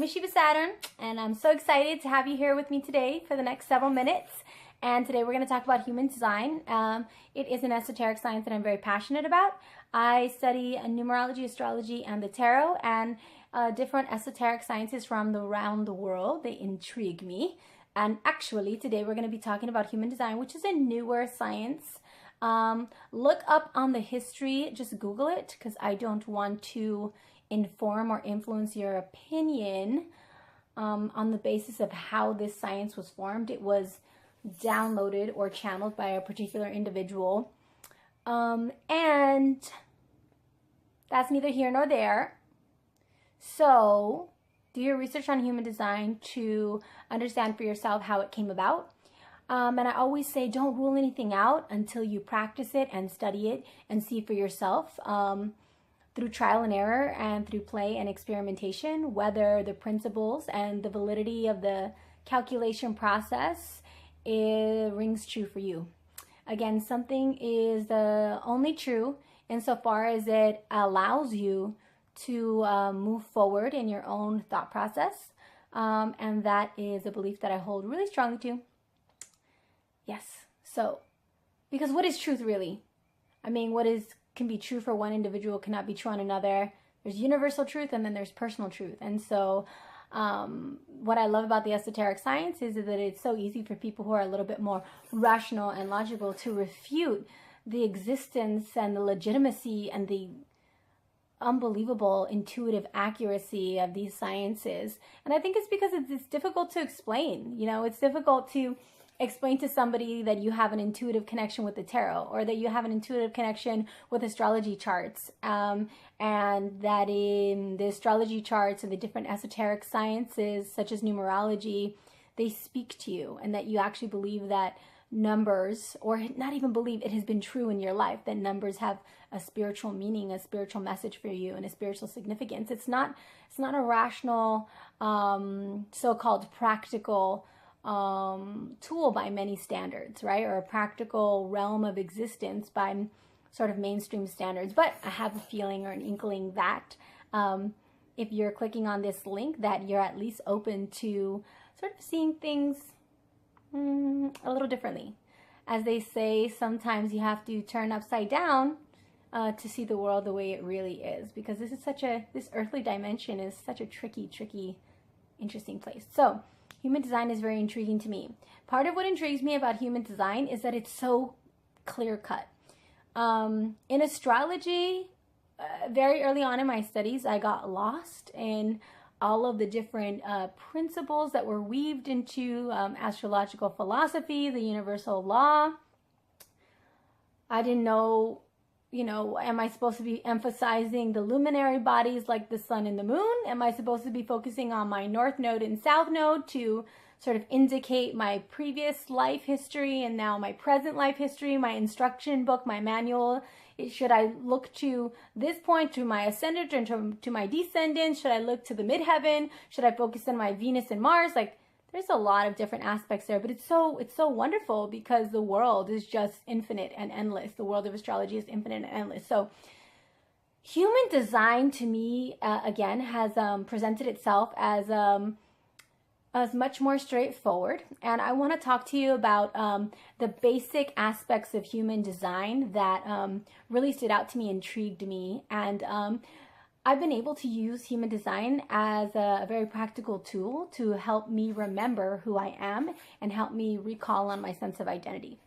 is Shiva Saturn, and I'm so excited to have you here with me today for the next several minutes. And today we're going to talk about human design. It is an esoteric science that I'm very passionate about. I study numerology, astrology, and the tarot, and different esoteric sciences from around the world. They intrigue me. And actually, today we're going to be talking about human design, which is a newer science. Look up on the history, just Google it, because I don't want to inform or influence your opinion on the basis of how this science was formed. It was downloaded or channeled by a particular individual. And that's neither here nor there. So do your research on human design to understand for yourself how it came about. And I always say, don't rule anything out until you practice it and study it and see for yourself through trial and error and through play and experimentation, whether the principles and the validity of the calculation process rings true for you. Again, something is only true insofar as it allows you to move forward in your own thought process. And that is a belief that I hold really strongly to. Yes. So, because what is truth really? I mean, can be true for one individual cannot be true on another. There's universal truth and then there's personal truth. And so what I love about the esoteric science is that it's so easy for people who are a little bit more rational and logical to refute the existence and the legitimacy and the unbelievable intuitive accuracy of these sciences. And I think it's because it's difficult to explain. You know, it's difficult to explain to somebody that you have an intuitive connection with the tarot, or that you have an intuitive connection with astrology charts, and that in the astrology charts and the different esoteric sciences such as numerology, they speak to you, and that you actually believe that numbers, or not even believe, it has been true in your life that numbers have a spiritual meaning, a spiritual message for you, and a spiritual significance. It's not a rational so-called practical tool by many standards, right? Or a practical realm of existence by sort of mainstream standards. But I have a feeling or an inkling that if you're clicking on this link, that you're at least open to sort of seeing things a little differently. As they say, sometimes you have to turn upside down to see the world the way it really is, because this earthly dimension is such a tricky, interesting place. So human design is very intriguing to me. Part of what intrigues me about human design is that it's so clear-cut. In astrology, very early on in my studies, I got lost in all of the different principles that were weaved into astrological philosophy, the universal law. I didn't know, am I supposed to be emphasizing the luminary bodies like the sun and the moon? Am I supposed to be focusing on my north node and south node to sort of indicate my previous life history and now my present life history, my instruction book, my manual? Should I look to this point, to my ascendant and to my descendant? Should I look to the midheaven? Should I focus on my Venus and Mars? Like, there's a lot of different aspects there, but it's so wonderful because the world is just infinite and endless. The world of astrology is infinite and endless. So human design to me, again, has presented itself as much more straightforward. And I want to talk to you about the basic aspects of human design that really stood out to me, intrigued me. And I've been able to use human design as a very practical tool to help me remember who I am and help me recall on my sense of identity.